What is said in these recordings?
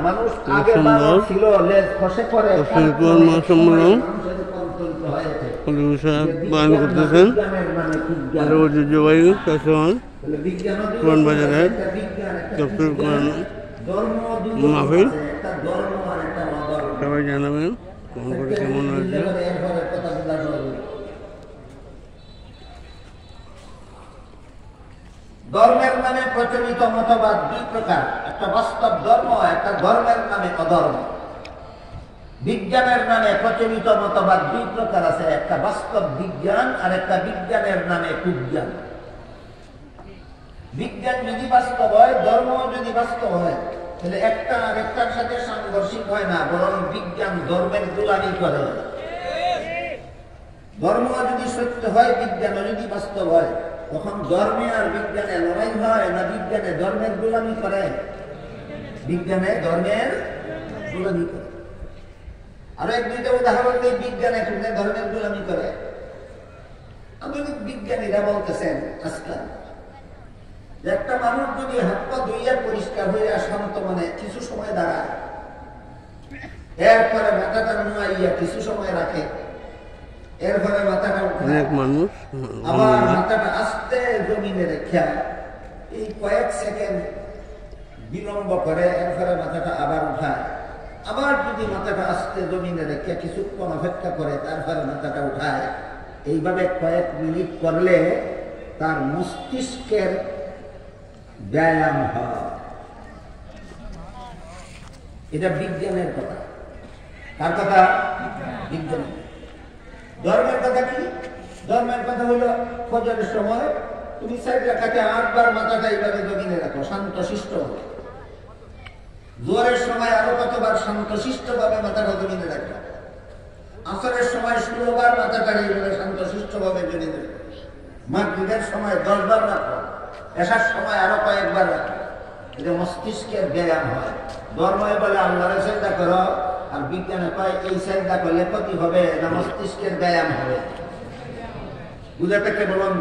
মানুষ আগে ছিল লেজ খসে পড়ে বয়ান করতেছেন ঐতিহ্যবাহী চাষবান কোরআন বাজারের তফসির কোরআন মাহফিল। সবাই জানাবেন কেমন করে কেমন হয়েছে। ধর্মের নামে প্রচলিত মতবাদ দুই প্রকার, একটা বাস্তব ধর্ম, একটা ধর্মের নামে অধর্ম। বিজ্ঞানের নামে প্রচলিত মতবাদ দুই প্রকার আছে, একটা বাস্তব বিজ্ঞান আর একটা বিজ্ঞানের নামে কুজ্ঞান। বিজ্ঞান যদি বাস্তব হয়, ধর্ম যদি বাস্তব হয়, তাহলে একটা আর একটার সাথে সাংঘর্ষিক হয় না, বরং বিজ্ঞান ধর্মের গোলামি করে। ধর্ম যদি সত্য হয়, বিজ্ঞান যদি বাস্তব হয়, তখন ধর্মে আর বিজ্ঞানে লড়াই হয় না বিজ্ঞানে ধর্মের গোলামি করে? বিজ্ঞানে ধর্মের গোলামি করে। আরো এক দুইটা উদাহরণ দিয়ে বিজ্ঞানে ধর্মের গোলামি করে। আধুনিক বিজ্ঞানীরা বলতেছেন আজকাল যে একটা মানুষ যদি হাত পা ধুইয়া পরিষ্কার হয়ে শান্ত মনে কিছু সময় দাঁড়ায়, এরপরে মাথাটা নুয়াইয়া কিছু সময় রাখে, এরপরে মাথাটা অনেক মানুষ আবার মাথাটা আস্তে জমিনে রেখে এই কয়েক সেকেন্ড বিলম্ব করে, এরপরে মাথাটা আবার উঠায়, আবার যদি মাথাটা আস্তে জমিনে রেখে কিছুক্ষণ অপেক্ষা করে, তারপরে মাথাটা উঠায়, এইভাবে কয়েক মিনিট করলে তার মস্তিষ্কের ব্যায়াম হয়। এটা বিজ্ঞানের কথা। কার কথা? বিজ্ঞানের। ধর্মের কথা কি? ধর্মের কথা হলো ফজরের সময় তুমি 4 রাকাতে 8 বার মাথাটা এইভাবে জমিনে রাখো, শান্ত শিষ্ট হবে। জোহরের সময় আরো কতবার শান্ত শিষ্ট ভাবে মাথাটা জমিনে রাখো। আসরের সময় 16 বার মাথাটা এইভাবে শান্ত শিষ্ট ভাবে জমিনে রাখো। মাগরিবের সময় 10 বার রাখো, এশার সময় আরো কয়েকবার রাখো। এটা মস্তিষ্কের ব্যায়াম হয়। ধর্মে বলে আল্লাহর চিন্তা করো, আর বিজ্ঞানে কয় এই চিন্তা করলে ক্ষতি হবে না মস্তিষ্কের ব্যায়াম হবে। বুঝাতে বলুন,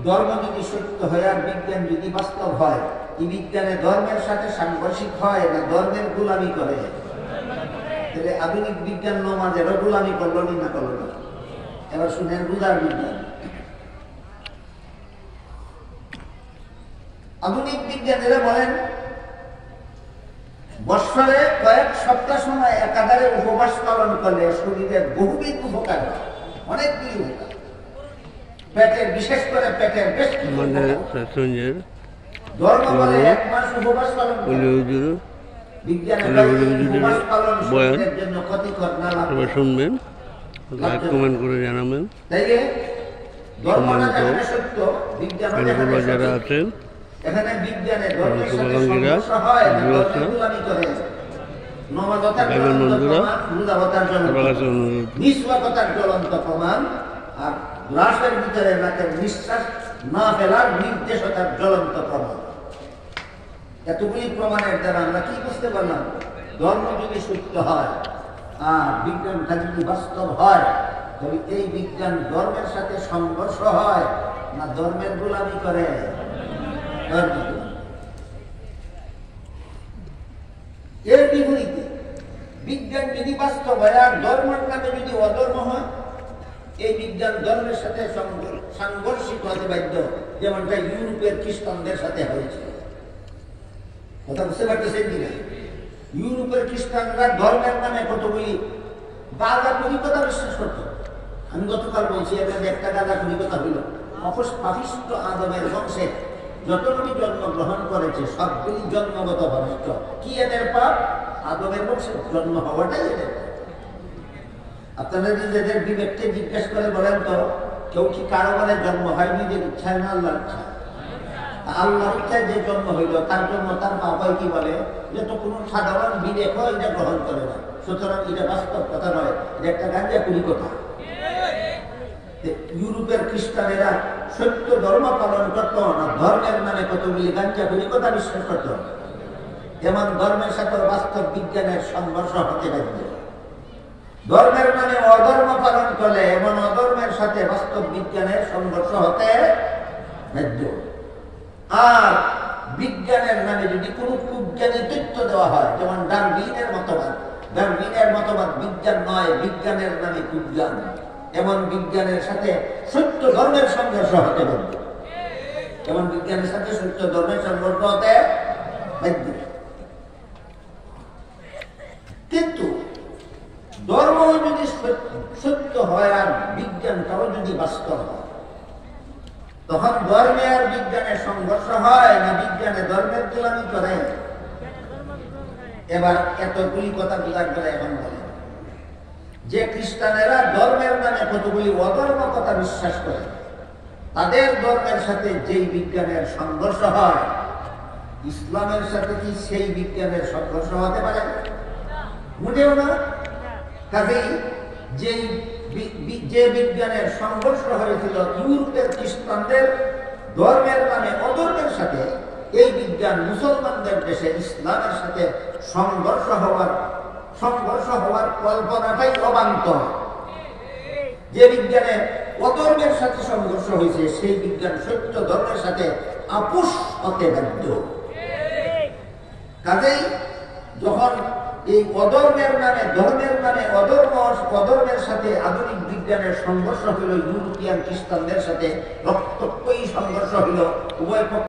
ধর্ম যদি সত্য হয় আর বিজ্ঞান যদি বাস্তব হয়, এই বিজ্ঞানে ধর্মের সাথে সাংঘর্ষিক হয় না ধর্মের গোলামি করে? তাহলে আধুনিক বিজ্ঞান নমাজেরও গোলামি করলো না করলো না? এবার শুনেন বুঝার বিজ্ঞান। আধুনিক বিজ্ঞানীরা বলেন বৎসরে কয়েক সপ্তাহ সময় একাধারে উপবাস পালন করলে শরীরের বহুবিধ উপকার হয়, অনেকগুলি উপকার। পেটের, বিশেষ করে পেটের বেশ ধর্ম বলে 1 মাস উপবাস পালন করে। বিজ্ঞানের জন্য ক্ষতিকর না, সবাই শুনবেন, লাইক কমেন্ট করে জানাবেন। তাইলে ধর্মটা যেখানে সত্য, বিজ্ঞান যারা আছেন এখানে বিজ্ঞানে ধর্মের সাথে সংঘর্ষ হয় না ধর্মের গোলামি করে? নমাজতার জ্বলন্ত প্রমাণ, রোজাবতার নিঃস্বাকতার জ্বলন্ত প্রমাণ, আর গ্লাসের ভিতরে নাকের নিঃশ্বাস না ফেলার নির্দেশতার জ্বলন্ত প্রমাণ। এতগুলি প্রমাণের দ্বারা আমরা কি বুঝতে পারলাম? ধর্ম যদি সত্য হয় আর বিজ্ঞানটা যদি বাস্তব হয়, তবে এই বিজ্ঞান ধর্মের সাথে সংঘর্ষ হয় না ধর্মের গোলামি করে? এর বিপরীতে বিজ্ঞান যদি বাস্তব হয় আর ধর্মের নামে যদি অধর্ম হয়, এই বিজ্ঞান ধর্মের সাথে সাংঘর্ষিক হতে বাধ্য, যেমনটা ইউরোপের খ্রিস্টানদের সাথে হয়েছে। কথা বুঝতে পারতেছেন কিনা? ইউরোপের খ্রিস্টানরা ধর্মের নামে কতগুলি গাঁজাখুরি কথা বিশ্বাস করত। আমি গতকাল বলছি, এবার একটা গাঁজাখুরি কথা হইল, পাপিষ্ঠ আদমের বংশে যতগুলি জন্মগ্রহণ করেছে সবগুলি জন্মগত ভ্রষ্ট। কি এদের পাপ? আদমের বংশে জন্ম হওয়াটাই এদের। আপনারা নিজেদের বিবেককে জিজ্ঞেস করে বলেন তো, কেউ কি কারো বলে জন্ম হয় নিজের ইচ্ছায় না আল্লাহর ইচ্ছায়? আল্লাহর ইচ্ছায় যে জন্ম হইল তার জন্য তার পাপ হয় কি বলে? যে তো কোনো সাধারণ বিবেক এটা গ্রহণ করে না। সুতরাং এটা বাস্তব কথা নয়, এটা একটা গাঁজাখুরি কথা। ইউরোপের খ্রিস্টানেরা সত্য ধর্ম পালন করত না ধর্মের নামে কতগুলি গাঁজাখুরি কথা বিশ্বাস করত? যেমন ধর্মের সাথে বাস্তব বিজ্ঞানের সংঘর্ষ হতে বাধ্য। ধর্মের নামে অধর্ম পালন করলে এমন অধর্মের সাথে বাস্তব বিজ্ঞানের সংঘর্ষ হতে বাধ্য। আর বিজ্ঞানের নামে যদি কোনো বিজ্ঞানী তথ্য দেওয়া হয়, যেমন ডারউইনের মতবাদ। ডারউইনের মতবাদ বিজ্ঞান নয়, বিজ্ঞানের নামে বিজ্ঞান। এমন বিজ্ঞানের সাথে সত্য ধর্মের সংঘর্ষ হতে বাধ্য। এমন বিজ্ঞানের সাথে সত্য ধর্মের সংঘর্ষ হতে বাধ্য। কিন্তু ধর্ম যদি সত্য হয় আর বিজ্ঞানটাও যদি বাস্তব হয়, তখন ধর্মে আর বিজ্ঞানের সংঘর্ষ হয় না বিজ্ঞানে ধর্মের গোলামি করে? এবার এতগুলি কথা বোঝার পরে এখন বলে যে খ্রিস্টানেরা ধর্মের নামে কতগুলি অধর্ম কথা বিশ্বাস করে, তাদের ধর্মের সাথে যেই বিজ্ঞানের সংঘর্ষ হয়, ইসলামের সাথে কি সেই বিজ্ঞানের সংঘর্ষ হতে পারে? মোটেও না। কাজেই যে বিজ্ঞানের সংঘর্ষ হয়েছিল ইউরোপের খ্রিস্টানদের ধর্মের নামে অধর্মের সাথে, এই বিজ্ঞান মুসলমানদের দেশে ইসলামের সাথে সংঘর্ষ হওয়ার কল্পনাটাই অবান্তর। যে বিজ্ঞানের অধর্মের সাথে সংঘর্ষ হয়েছে, সেই বিজ্ঞান সত্য ধর্মের সাথে আপোষ হতে বাধ্য। কাজেই যখন এই অধর্মের নামে অধর্মের সাথে আধুনিক বিজ্ঞানের সংঘর্ষ হইল, ইউরোপিয়ান খ্রিস্টানদের সাথে রক্তক্ষয়ী সংঘর্ষ হইল, উভয়